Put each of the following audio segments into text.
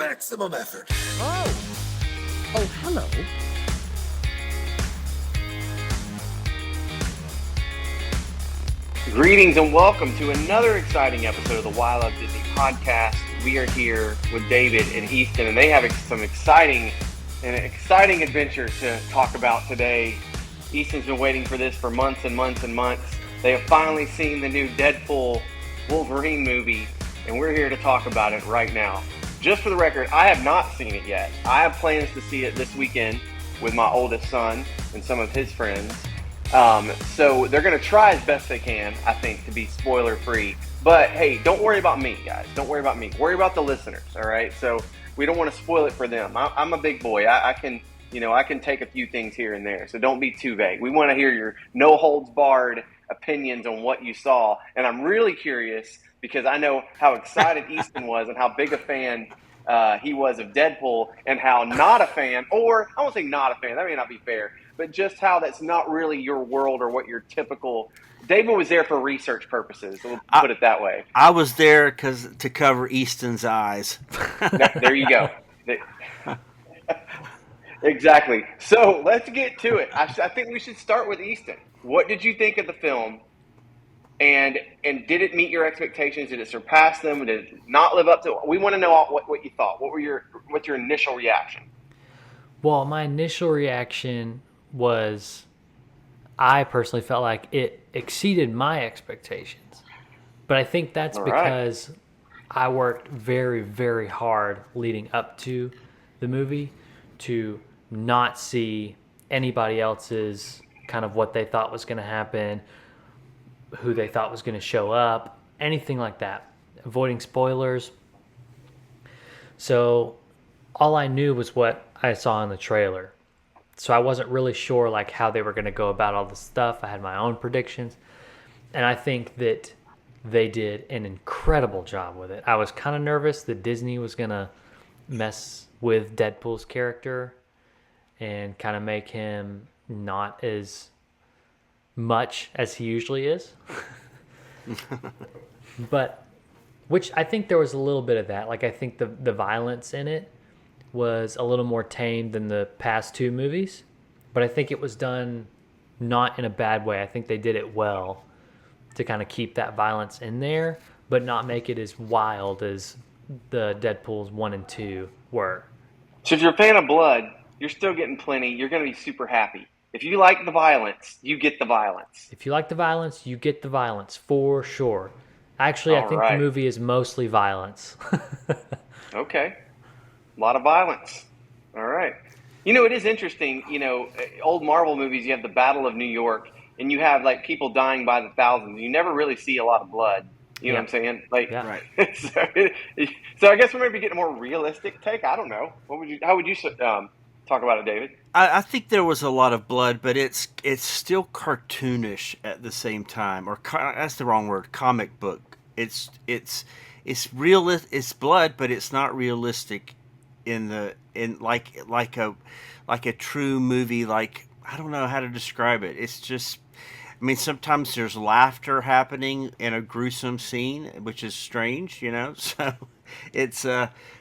maximum effort. Oh, hello. Greetings and welcome to another exciting episode of the Why Love Disney podcast. We are here with David and Easton, and they have some exciting adventure to talk about today. Easton's been waiting for this for months and months and months. They have finally seen the new Deadpool Wolverine movie, and we're here to talk about it right now. Just for the record, I have not seen it yet. I have plans to see it this weekend with my oldest son and some of his friends. So they're going to try as best they can, I think, to be spoiler free. But hey, don't worry about me, guys. Don't worry about me. Worry about the listeners. All right. So we don't want to spoil it for them. I'm a big boy. I can take a few things here and there. So don't be too vague. We want to hear your no holds barred opinions on what you saw. And I'm really curious because I know how excited Easton was and how big a fan he was of Deadpool, and how not a fan, or I won't say not a fan, that may not be fair, but just how that's not really your world or what your typical. David was there for research purposes. We'll put it that way. I was there to cover Easton's eyes. There you go. Exactly. So let's get to it. I think we should start with Easton. What did you think of the film? And did it meet your expectations? Did it surpass them? Did it not live up to? We want to know what you thought. What's your initial reaction? Well, my initial reaction was I personally felt like it exceeded my expectations. But I think that's because I worked very, very hard leading up to the movie to not see anybody else's kind of what they thought was going to happen, who they thought was going to show up, anything like that. Avoiding spoilers. So all I knew was what I saw in the trailer. So I wasn't really sure like how they were going to go about all this stuff. I had my own predictions. And I think that they did an incredible job with it. I was kind of nervous that Disney was going to mess with Deadpool's character and kind of make him not as much as he usually is. But which I think there was a little bit of that. Like I think the violence in it was a little more tame than the past two movies, but I think it was done not in a bad way. I think they did it well to kind of keep that violence in there, but not make it as wild as the Deadpools 1 and 2 were. So if you're a fan of blood, you're still getting plenty. You're going to be super happy. If you like the violence, you get the violence. If you like the violence, you get the violence for sure. Actually, I think the movie is mostly violence. Okay. A lot of violence. All right. You know, it is interesting. You know, old Marvel movies, you have the Battle of New York, and you have, like, people dying by the thousands. You never really see a lot of blood. You know what I'm saying? Like, Right. So I guess we're maybe getting a more realistic take. I don't know. How would you talk about it, David? I think there was a lot of blood, but it's still cartoonish at the same time, or that's the wrong word. Comic book. It's real. It's blood, but it's not realistic in like a true movie. Like, I don't know how to describe it. It's just. I mean, sometimes there's laughter happening in a gruesome scene, which is strange, you know. So it's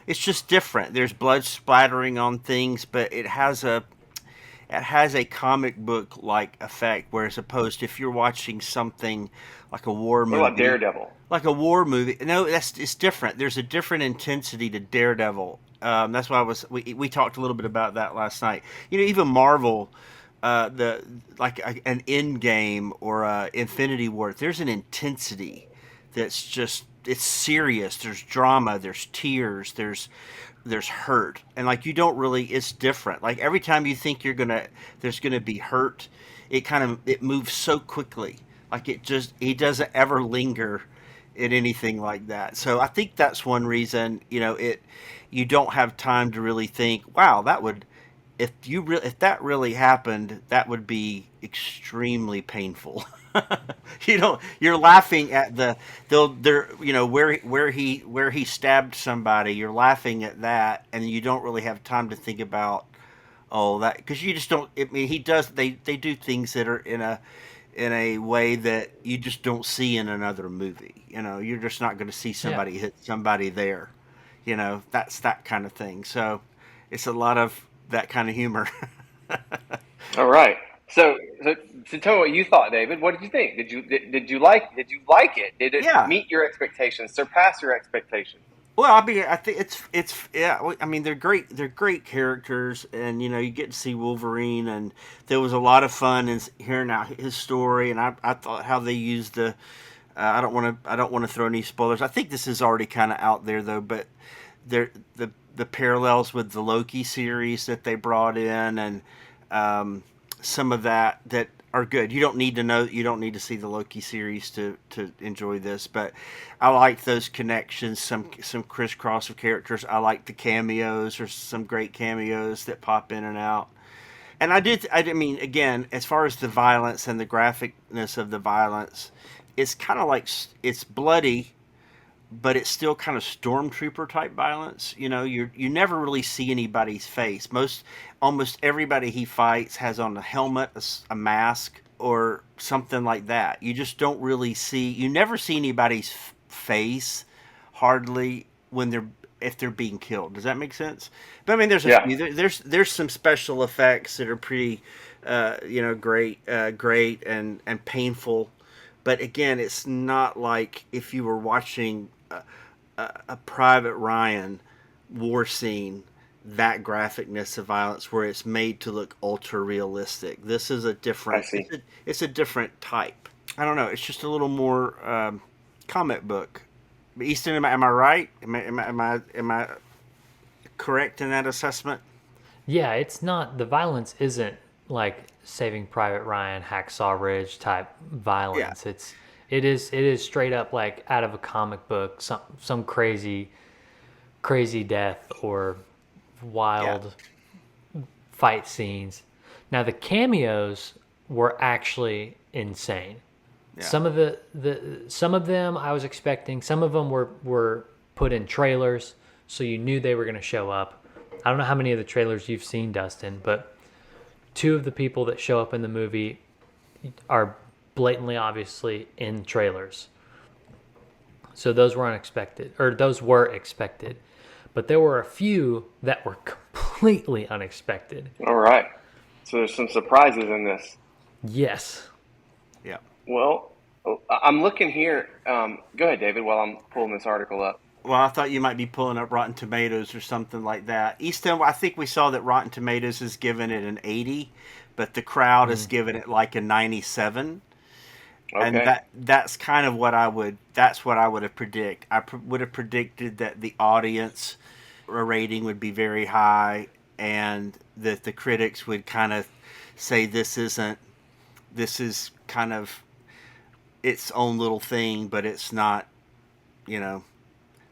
just different. There's blood splattering on things, but it has a comic book like effect. Whereas opposed to if you're watching something like a war movie, What about Daredevil? like a war movie, no, it's different. There's a different intensity to Daredevil. That's why we talked a little bit about that last night. You know, even Marvel. An Endgame or Infinity War, there's an intensity that's just, it's serious. There's drama, there's tears, there's hurt, and like you don't really. It's different. Like every time you think there's gonna be hurt, it moves so quickly. Like he doesn't ever linger in anything like that. So I think that's one reason. You know, you don't have time to really think. Wow, that would. If that really happened, that would be extremely painful. You're laughing at where he stabbed somebody. You're laughing at that, and you don't really have time to think about that, because you just don't. I mean, they do things that are in a way that you just don't see in another movie. You know, you're just not going to see somebody hit somebody there. That's that kind of thing. So it's a lot of that kind of humor. All right. So tell me what you thought, David. What did you think? Did you like it? Did it Yeah. meet your expectations? Surpass your expectations? Well, I mean, I think it's yeah. I mean, they're great. They're great characters, and you get to see Wolverine, and there was a lot of fun in hearing out his story. And I thought how they used the. I don't want to throw any spoilers. I think this is already kind of out there though, but the parallels with the Loki series that they brought in, and some of that are good. You don't need to know. You don't need to see the Loki series to enjoy this. But I like those connections. Some crisscross of characters. I like the cameos. There's some great cameos that pop in and out. And I mean, again, as far as the violence and the graphicness of the violence, it's kind of like it's bloody, but it's still kind of stormtrooper type violence. You never really see anybody's face. Almost everybody he fights has on a helmet, a mask, or something like that. You just don't really see. You never see anybody's face, hardly if they're being killed. Does that make sense? But I mean, there's a Yeah. few. There's some special effects that are pretty, great and painful. But again, it's not like if you were watching a Private Ryan war scene, that graphicness of violence where it's made to look ultra realistic. This is a I different. see. It's a different type. I don't know. It's just a little more comic book. Easton, am I right? Am I correct in that assessment? Yeah, it's not, the violence isn't like Saving Private Ryan, Hacksaw Ridge type Yeah. violence. It is straight up like out of a comic book, some crazy death or Yeah. wild fight scenes. Now the cameos were actually insane. Yeah. Some of them I was expecting. Some of them were put in trailers, so you knew they were going to show up. I don't know how many of the trailers you've seen, Dustin, but two of the people that show up in the movie are blatantly obviously in trailers. So those were unexpected, or those were expected. But there were a few that were completely unexpected. All right. So there's some surprises in this. Yes. Yeah. Well, I'm looking here. Go ahead, David, while I'm pulling this article up. Well, I thought you might be pulling up Rotten Tomatoes or something like that. Easton, I think we saw that Rotten Tomatoes has given it an 80, but the crowd has given it like a 97. And Okay. that's kind of what I would have predicted. Would have predicted that the audience rating would be very high, and that the critics would kind of say this is kind of its own little thing, but it's not, you know,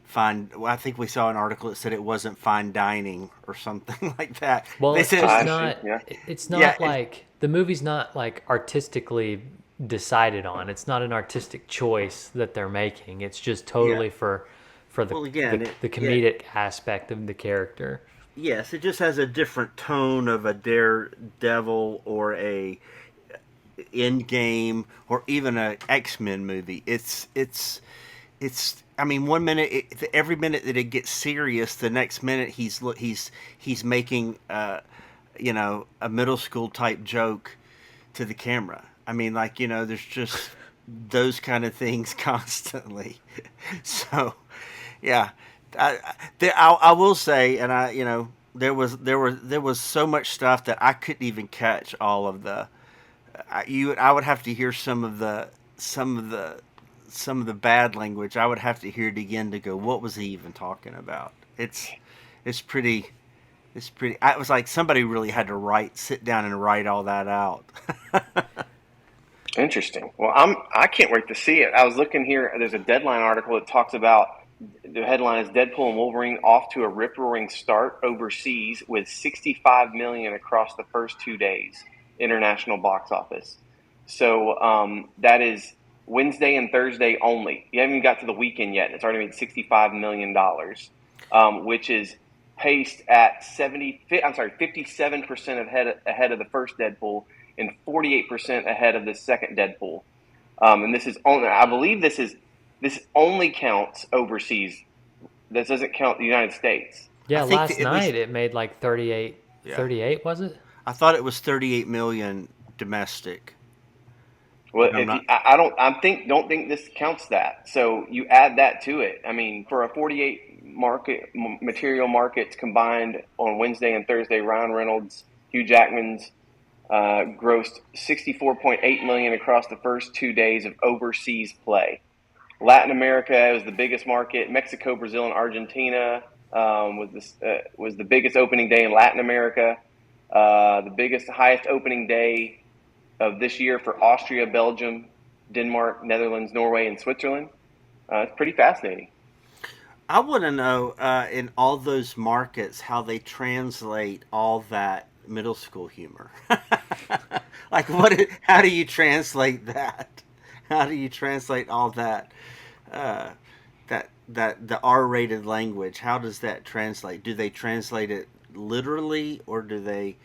fine. Well, I think we saw an article that said it wasn't fine dining or something like that. Well, They it's said, just I see. not. Yeah. It's yeah, not like the movie's not like artistically decided on. It's not an artistic choice that they're making. It's just yeah. totally for the Well, again, the yeah, comedic aspect of the character. yes, it just has a different tone of a Daredevil or a Endgame or even a X-Men movie. It's. I mean, one minute, every minute that it gets serious, the next minute he's making a middle school type joke to the camera. I mean, like, there's just those kind of things constantly. So, yeah, I will say, and there was so much stuff that I couldn't even catch all of the. I would have to hear some of the bad language. I would have to hear it again to go, what was he even talking about? It's pretty. It's pretty. I was like somebody really had to sit down and write all that out. Interesting. Well, I can't wait to see it. I was looking here. There's a Deadline article that talks about the headline is Deadpool and Wolverine off to a rip-roaring start overseas with 65 million across the first 2 days international box office. So that is Wednesday and Thursday only. You haven't even got to the weekend yet. It's already made $65 million, which is paced at 57% ahead of the first Deadpool and 48% ahead of the second Deadpool. And this is only, I believe this only counts overseas This doesn't count the United States. Yeah, I think last that at least night it made like 38, yeah. 38 was it? I thought it was 38 million domestic, Well, but I'm if you, not. I don't, don't think this counts that. So you add that to it. I mean, for a 48 material markets combined on Wednesday and Thursday, Ryan Reynolds, Hugh Jackman's grossed 64.8 million across the first 2 days of overseas play. Latin America was the biggest market. Mexico, Brazil, and Argentina was the biggest opening day in Latin America. The highest opening day of this year for Austria, Belgium, Denmark, Netherlands, Norway, and Switzerland. It's pretty fascinating. I want to know in all those markets how they translate all that middle school humor. Like, how do you translate that? How do you translate all that? Uh, that the R-rated language. How does that translate? Do they translate it literally, or do they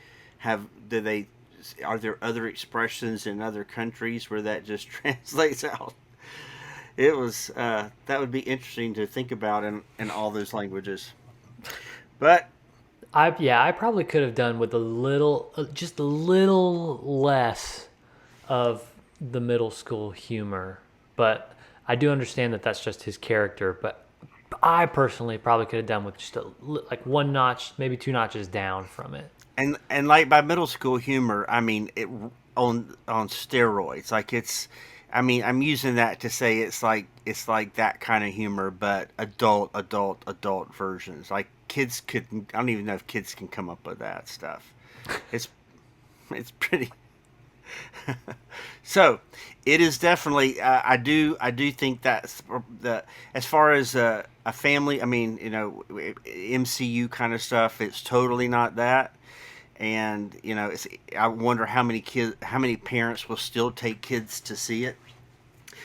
are there other expressions in other countries where that just translates out? It was that would be interesting to think about in all those languages. But I probably could have done with just a little less of the middle school humor, but I do understand that that's just his character. But I personally probably could have done with just like one notch, maybe two notches down from it. and like by middle school humor, I mean it on steroids. Like it's, I mean I'm using that to say it's like that kind of humor, but adult versions. Like kids could, I don't even know if kids can come up with that stuff. It's it's pretty. So it is definitely. I do think that's the as far as a family. I mean, you know, MCU kind of stuff. It's totally not that. And you know, I wonder how many parents will still take kids to see it.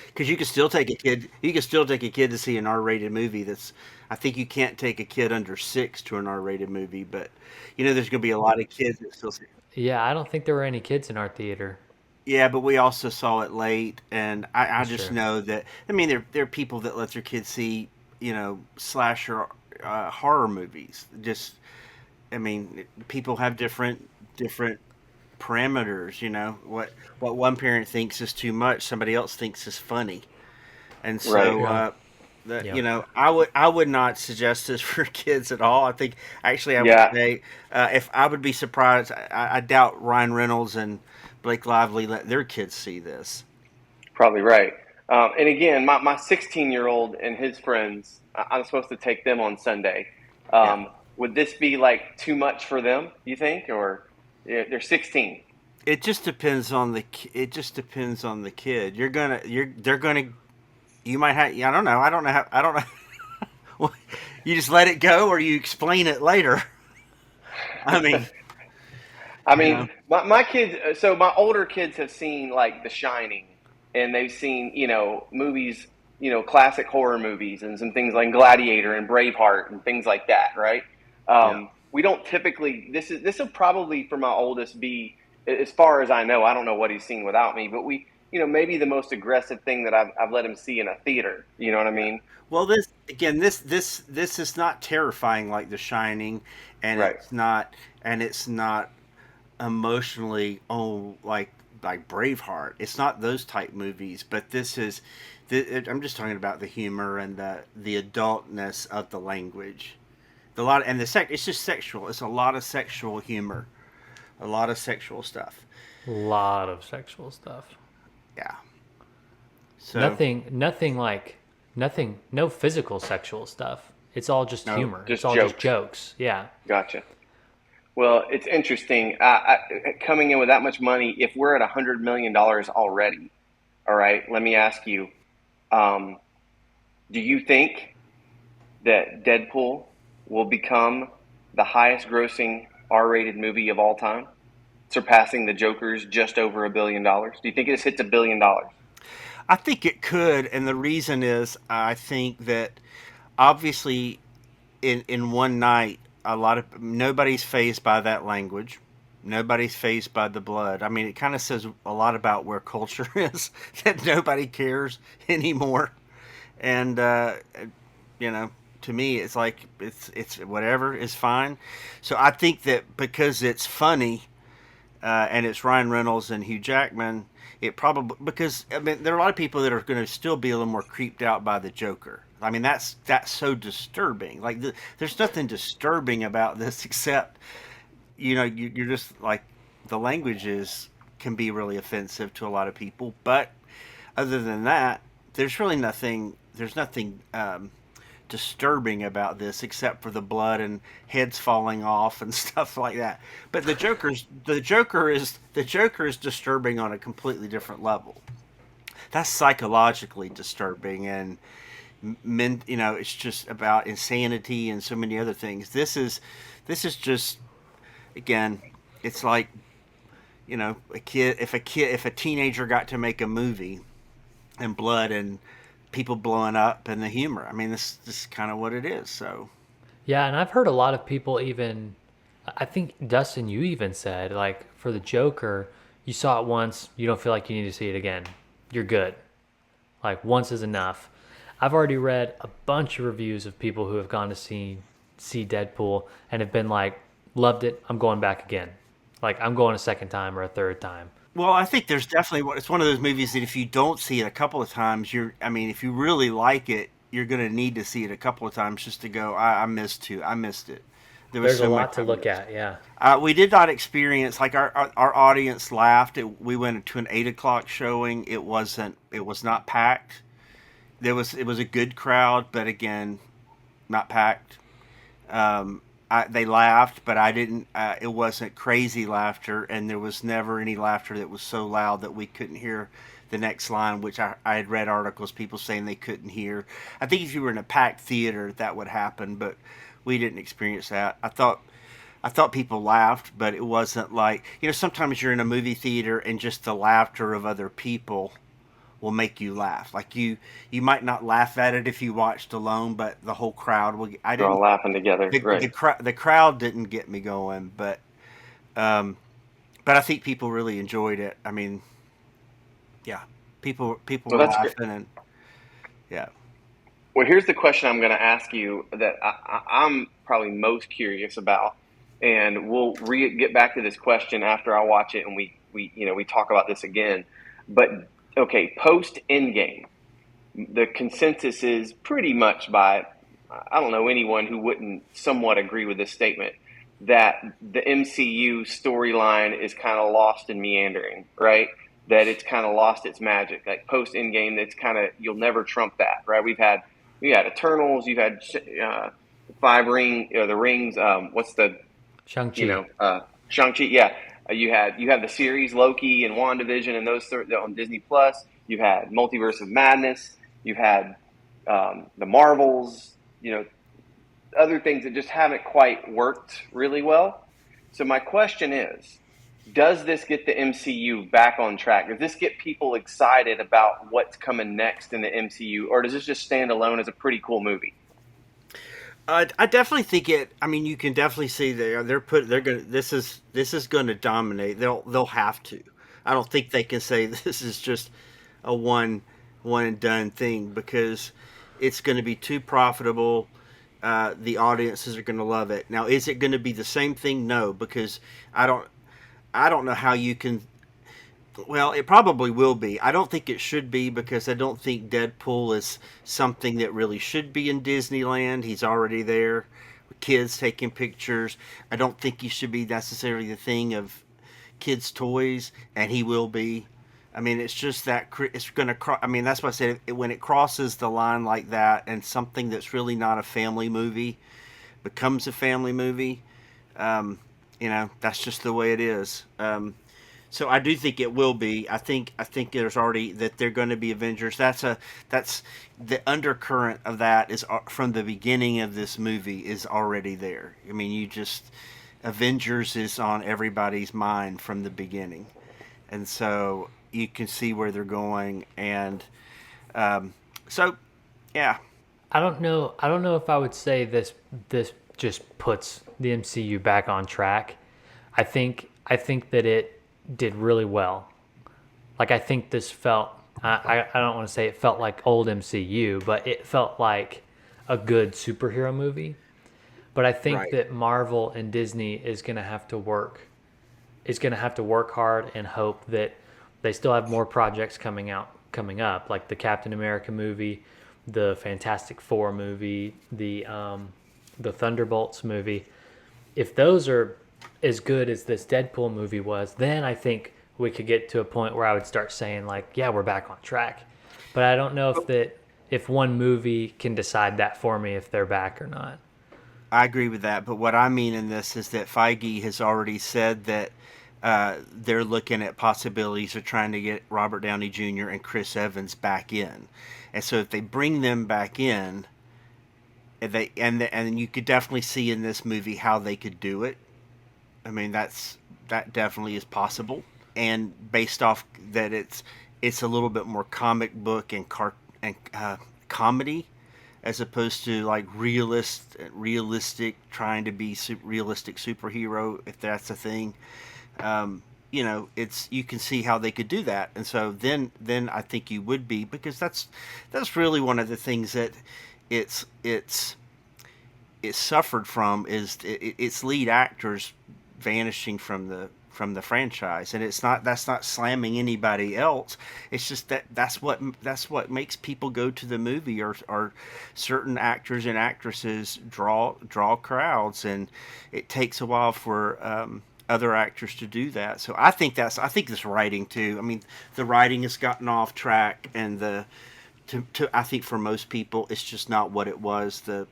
Because you can still take a kid. You can still take a kid to see an R-rated movie. That's. I think you can't take a kid under 6 to an R-rated movie, but you know, there's going to be a lot of kids that still see. Yeah, I don't think there were any kids in our theater. Yeah, but we also saw it late, and I That's just true. know that. I mean, there are people that let their kids see, you know, slasher horror movies. Just, I mean, people have different parameters. You know, what one parent thinks is too much, somebody else thinks is funny, and Right. so Yeah. you Yep. know, I would not suggest this for kids at all. I think actually I would Yeah, say if I would be surprised, I doubt Ryan Reynolds and Blake Lively let their kids see this. probably right. And again, my 16-year-old and his friends, I'm supposed to take them on Sunday. Yeah. Would this be like too much for them, you think? Or yeah, they're 16. It just depends on it just depends on the kid. They're gonna you might have I don't know. I don't know. Well, you just let it go or you explain it later. I mean, I you mean, know. my kids, so my older kids have seen like The Shining, and they've seen, movies, classic horror movies and some things like Gladiator and Braveheart and things like that, right? Yeah. We don't typically, this will probably for my oldest be, as far as I know, I don't know what he's seen without me, but maybe the most aggressive thing that I've let him see in a theater. You know what I mean? Well, this is not terrifying like The Shining, and Right. it's not emotionally like Braveheart. It's not those type movies, but this is. I'm just talking about the humor and the adultness of the language. The lot and the sex. It's just sexual. It's a lot of sexual humor, a lot of sexual stuff. A lot of sexual stuff. Yeah. So Nothing like nothing. No physical sexual stuff. It's all just no. humor. It's Just all just jokes. jokes. Yeah. Gotcha. Well, it's interesting. Coming in with that much money, if we're at $100 million already, all right, let me ask you, um, do you think that Deadpool will become the highest grossing R-rated movie of all time, surpassing the Joker's just over $1 billion? Do you think it hits $1 billion? I think it could, and the reason is I think that obviously in one night a lot of nobody's phased by that language. Nobody's phased by the blood. I mean, it kind of says a lot about where culture is that nobody cares anymore. And you know, to me, it's like it's whatever is fine. So I think that because it's funny, and it's Ryan Reynolds and Hugh Jackman, it probably because I mean there are a lot of people that are going to still be a little more creeped out by the Joker. I mean that's so disturbing. Like there's nothing disturbing about this except you're just like the language is can be really offensive to a lot of people. But other than that, there's really nothing. There's nothing disturbing about this except for the blood and heads falling off and stuff like that. But the Joker is disturbing on a completely different level. That's psychologically disturbing and it's just about insanity and so many other things. This is just again, it's like if a teenager got to make a movie and blood and people blowing up and the humor. I mean, this is kind of what it is. So Yeah, and I've heard a lot of people even, I think Dustin, you even said like for the Joker, you saw it once, you don't feel like you need to see it again. You're good. Like once is enough. I've already read a bunch of reviews of people who have gone to see Deadpool and have been like, loved it. I'm going back again. Like I'm going a second time or a third time. well, I think there's definitely it's one of those movies that if you don't see it a couple of times, I mean, if you really like it, you're going to need to see it a couple of times just to go. I missed it. There was There's a so lot much to I look missed. at. Yeah. We did not experience like our audience laughed. We went to an 8 o'clock showing. It wasn't. It was not packed. It was a good crowd, but again, not packed. They laughed, but I didn't. It wasn't crazy laughter, and there was never any laughter that was so loud that we couldn't hear the next line, which I had read articles people saying they couldn't hear. I think if you were in a packed theater, that would happen, but we didn't experience that. I thought people laughed, but it wasn't like sometimes you're in a movie theater and just the laughter of other people will make you laugh. Like you might not laugh at it if you watched alone, but the whole crowd will. I They're all didn't. laughing together, right? The crowd didn't get me going, um, but I think people really enjoyed it. I mean, yeah, people Well, were that's great. laughing and yeah. Well, here's the question I'm going to ask you that I'm probably most curious about, and we'll get back to this question after I watch it and we talk about this again. But okay, post Endgame, the consensus is pretty much by I don't know anyone who wouldn't somewhat agree with this statement that the MCU storyline is kind of lost and meandering, right? That it's kind of lost its magic. Like post Endgame, that's kind of you'll never trump that, right? We had Eternals, you've had the rings. What's the Shang-Chi. Shang-Chi? Yeah, you have the series Loki and WandaVision and those on Disney Plus. You've had Multiverse of Madness. You've had the Marvels. Other things that just haven't quite worked really well. So my question is, does this get the MCU back on track? Does this get people excited about what's coming next in the MCU, or does this just stand alone as a pretty cool movie? I definitely think it. I mean, you can definitely see they're going. This is going to dominate. They'll have to. I don't think they can say this is just a one and done thing because it's going to be too profitable. The audiences are going to love it. Now, is it going to be the same thing? No, because I don't know how you can. Well, it probably will be. I don't think it should be because I don't think Deadpool is something that really should be in Disneyland. He's already there with kids taking pictures. I don't think he should be necessarily the thing of kids' toys, and he will be. I mean, it's just that it's going to. I mean, that's why I said when it crosses the line like that, and something that's really not a family movie becomes a family movie. That's just the way it is. So I do think it will be. I think there's already that they're going to be Avengers. That's the undercurrent of that is from the beginning of this movie is already there. I mean, Avengers is on everybody's mind from the beginning, and so you can see where they're going. And so, yeah. I don't know. I don't know if I would say this just puts the MCU back on track. I think that it did really well. Like I think this felt. I don't want to say it felt like old MCU, but it felt like a good superhero movie. But I think Right. that Marvel and Disney is going to have to work hard and hope that they still have more projects coming up, like the Captain America movie, the Fantastic Four movie, the Thunderbolts movie. If those are as good as this Deadpool movie was, then I think we could get to a point where I would start saying like, yeah, we're back on track. But I don't know if one movie can decide that for me if they're back or not. I agree with that, but what I mean in this is that Feige has already said that they're looking at possibilities of trying to get Robert Downey Jr. and Chris Evans back in, and so if they bring them back in, and you could definitely see in this movie how they could do it. I mean, that definitely is possible, and based off that it's a little bit more comic book and comedy as opposed to like realistic trying to be realistic superhero, if that's a thing. It's you can see how they could do that, and so then I think you would be, because that's really one of the things that it's suffered from is its lead actors vanishing from the franchise, and that's not slamming anybody else. It's just that's what makes people go to the movie, or certain actors and actresses draw crowds, and it takes a while for other actors to do that. So I think this writing too. I mean, the writing has gotten off track, and I think for most people it's just not what it was. The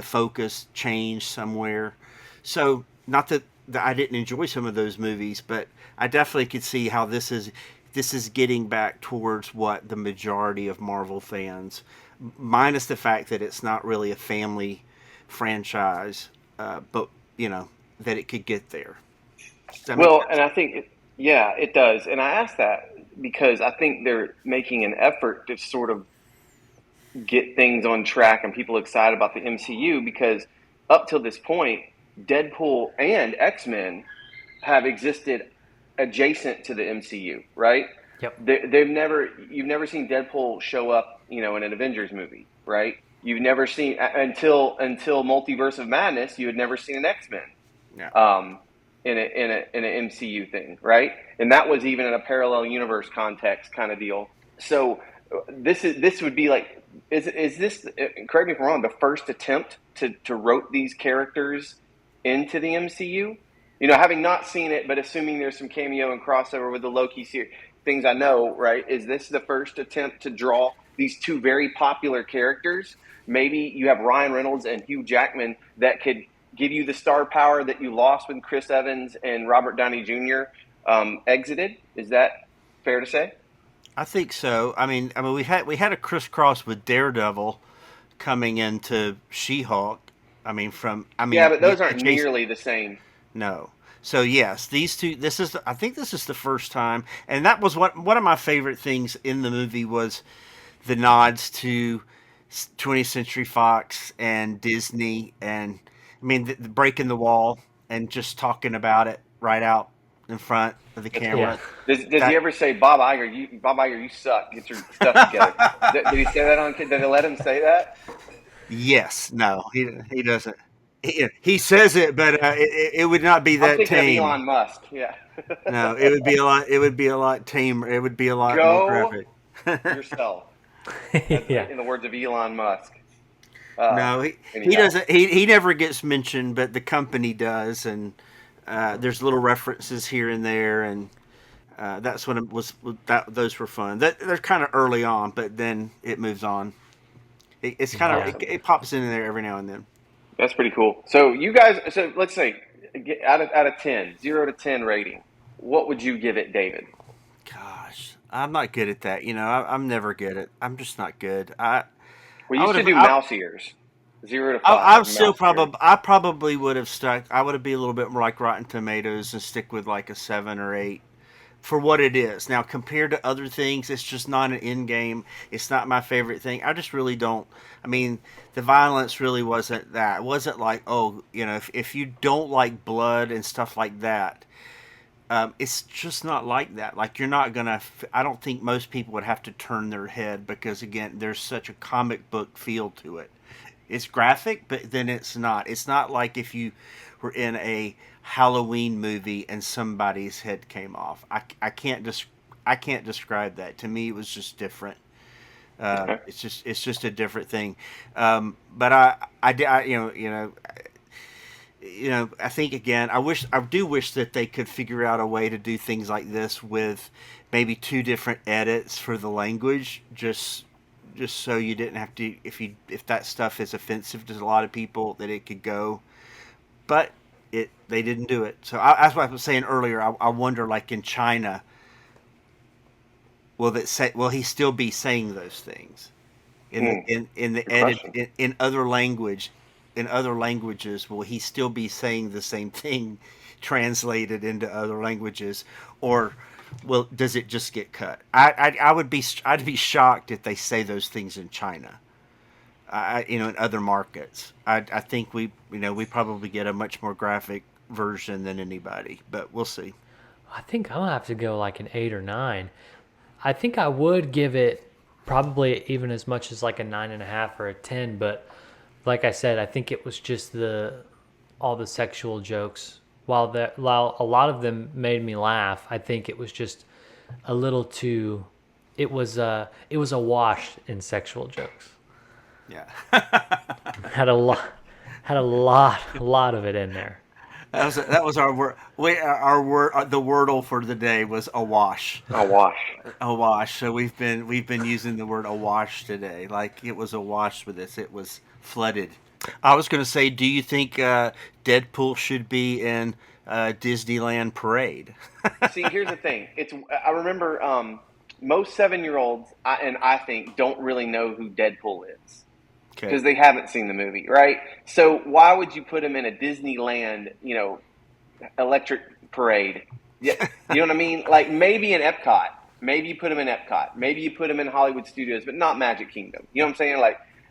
focus changed somewhere. So not that I didn't enjoy some of those movies, but I definitely could see how this is getting back towards what the majority of Marvel fans, minus the fact that it's not really a family franchise, but that it could get there. Well, and I think, yeah, it does. And I ask that because I think they're making an effort to sort of get things on track and people excited about the MCU, because up till this point, Deadpool and X-Men have existed adjacent to the MCU, right? Yep. You've never seen Deadpool show up, in an Avengers movie, right? You've never seen until Multiverse of Madness, you had never seen an X-Men. Yeah. In an MCU thing, right? And that was even in a parallel universe context kind of deal. So this would be like, is this, correct me if I'm wrong, the first attempt to rope these characters into the MCU? Having not seen it, but assuming there's some cameo and crossover with the Loki series, things I know, right? Is this the first attempt to draw these two very popular characters? Maybe you have Ryan Reynolds and Hugh Jackman that could give you the star power that you lost when Chris Evans and Robert Downey Jr. Exited. Is that fair to say? I think so. I mean, we had a crisscross with Daredevil coming into She-Hulk. Yeah, but those aren't nearly the same. No. So yes, these two. I think this is the first time, and that was one of my favorite things in the movie was the nods to 20th Century Fox and Disney, and the breaking the wall and just talking about it right out in front of the camera. Yeah. Does he ever say, Bob Iger, you suck. Get your stuff together? Did he say that on? Did they let him say that? Yes. No, he doesn't. He says it, but it would not be that tame. Of Elon Musk. Yeah. No, it would be a lot. It would be a lot tamer. It would be a lot more graphic. Yourself. Yeah. In the words of Elon Musk. No, he doesn't. He never gets mentioned, but the company does, and there's little references here and there, and that's when it was. Those were fun. They're kind of early on, but then it moves on. It's kind of it pops in there every now and then. That's pretty cool. So you guys, let's say out of 10, 0 to 10 rating, what would you give it, David? Gosh, I'm not good at that. I'm never good at. I'm just not good. You should do mouse ears. 0 to 5. I probably would have stuck. I would have been a little bit more like Rotten Tomatoes and stick with like a 7 or 8 for what it is. Now, compared to other things, it's just not an end game. It's not my favorite thing. I just really don't. I mean, the violence really wasn't that. It wasn't like, if you don't like blood and stuff like that, It's just not like that. Like you're not gonna. I don't think most people would have to turn their head because again, there's such a comic book feel to it. It's graphic, but then it's not. It's not like if you were in a Halloween movie and somebody's head came off. I can't describe that. To me, it was just different. It's just a different thing. But I think again, I do wish that they could figure out a way to do things like this with maybe two different edits for the language, just so you didn't have to, if that stuff is offensive to a lot of people, that it could go. But they didn't do it. So that's what I was saying earlier. I wonder, like in China, will he still be saying those things in the edit in other language? In other languages, will he still be saying the same thing translated into other languages, or does it just get cut? I'd be shocked if they say those things in China. In other markets, I think we probably get a much more graphic version than anybody, but we'll see. I think I'm gonna have to go like an 8 or 9. I think I would give it probably even as much as like a 9.5 or a 10, but like I said, I think it was just all the sexual jokes. While a lot of them made me laugh, I think it was just a little too. It was a wash in sexual jokes. Yeah, had a lot of it in there. That was our word. Our word. The wordle for the day was awash. Awash. So we've been using the word awash today. Like it was awash with this. It was flooded. I was going to say, do you think Deadpool should be in Disneyland parade? See, here's the thing. I remember most 7-year-olds, I think, don't really know who Deadpool is. Because they haven't seen the movie, right? So why would you put him in a Disneyland, electric parade? Yeah, you know what I mean? Like maybe in Epcot. Maybe you put him in Epcot. Maybe you put him in Hollywood Studios, but not Magic Kingdom. You know what I'm saying?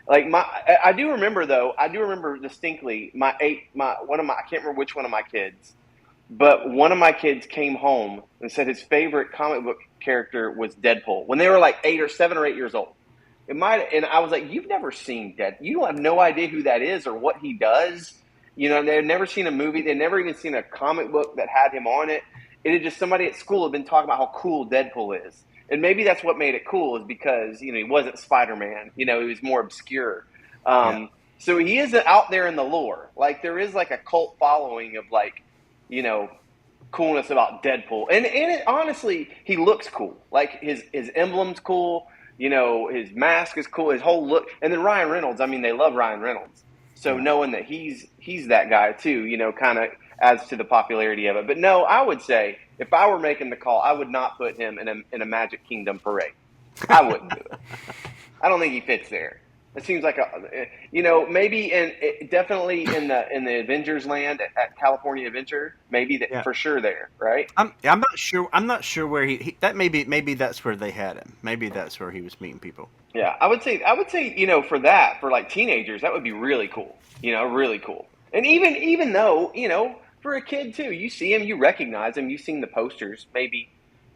I do remember though. I do remember distinctly. I can't remember which one of my kids, but one of my kids came home and said his favorite comic book character was Deadpool when they were like 7 or 8 years old. And I was like, you've never seen Deadpool. You don't have no idea who that is or what he does. They've never seen a movie. They've never even seen a comic book that had him on it. It is just somebody at school had been talking about how cool Deadpool is. And maybe that's what made it cool is because, he wasn't Spider-Man. He was more obscure. So he is out there in the lore. Like there is like a cult following of coolness about Deadpool. And honestly, he looks cool. Like his emblem's cool. His mask is cool, his whole look. And then Ryan Reynolds, they love Ryan Reynolds. So knowing that he's that guy too, kind of adds to the popularity of it. But no, I would say if I were making the call, I would not put him in a Magic Kingdom parade. I wouldn't do it. I don't think he fits there. It seems like maybe definitely in the Avengers land at California Adventure, maybe for sure there, right? I'm not sure. I'm not sure where that maybe that's where they had him. Maybe that's where he was meeting people. Yeah, I would say for like teenagers, that would be really cool. Really cool. And even though for a kid too, you see him, you recognize him, you've seen the posters. Maybe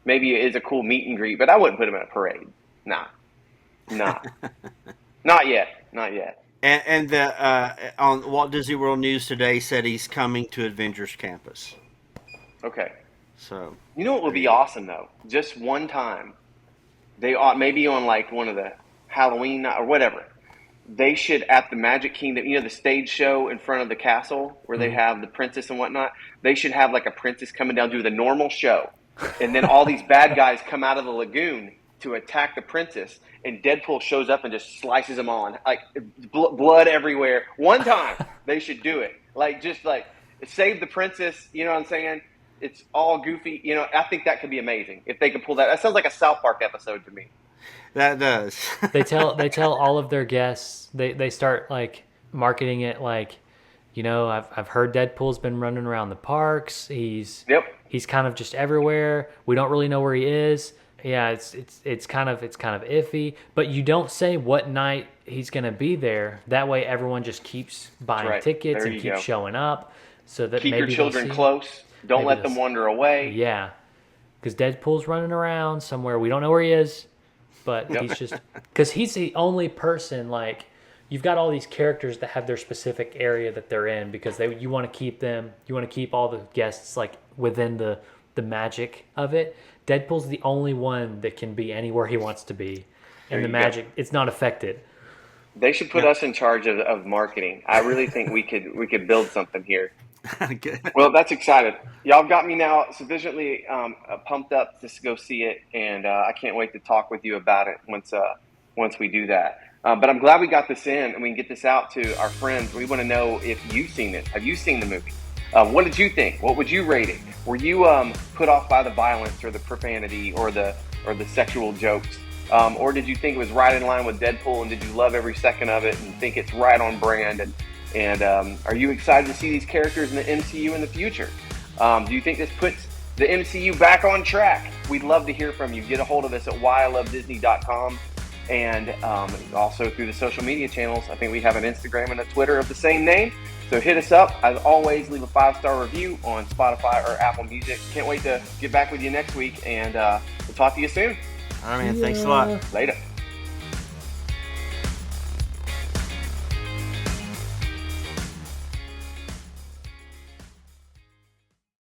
it is a cool meet and greet, but I wouldn't put him in a parade. Nah. Not yet. And on Walt Disney World News today said he's coming to Avengers Campus. Okay. So what would be awesome though? Just one time, they ought maybe on like one of the Halloween or whatever. They should at the Magic Kingdom, the stage show in front of the castle where they have the princess and whatnot. They should have like a princess coming down, do the normal show, and then all these bad guys come out of the lagoon to attack the princess. And Deadpool shows up and just slices them on, like blood everywhere. One time they should do it, just save the princess. You know what I'm saying? It's all goofy. I think that could be amazing if they could pull that. That sounds like a South Park episode to me. That does. They tell all of their guests. They start like marketing it like, I've heard Deadpool's been running around the parks. He's kind of just everywhere. We don't really know where he is. Yeah, it's kind of iffy, but you don't say what night he's going to be there. That way everyone just keeps buying tickets and keeps showing up. so that keep maybe your children they'll see, close. Don't maybe let them wander away. Yeah, because Deadpool's running around somewhere. We don't know where he is, but Yep. he's just because he's the only person. Like, you've got all these characters that have their specific area that they're in because you want to keep them. You want to keep all the guests like within the magic of it. Deadpool's the only one that can be anywhere he wants to be, and the magic it's not affected. They should put us in charge of marketing. I really think we could build something here. Good. Well, that's excited. Y'all got me now sufficiently pumped up to go see it, and I can't wait to talk with you about it once we do that. But I'm glad we got this in and we can get this out to our friends. We want to know if you've seen it. Have you seen the movie? What did you think? What would you rate it? Were you put off by the violence or the profanity or the sexual jokes? Or did you think it was right in line with Deadpool, and did you love every second of it and think it's right on brand? And are you excited to see these characters in the MCU in the future? Do you think this puts the MCU back on track? We'd love to hear from you. Get a hold of us at whyIloveDisney.com and also through the social media channels. I think we have an Instagram and a Twitter of the same name. So hit us up. As always, leave a 5-star review on Spotify or Apple Music. Can't wait to get back with you next week, and we'll talk to you soon. All right, man. Thanks a lot. Later.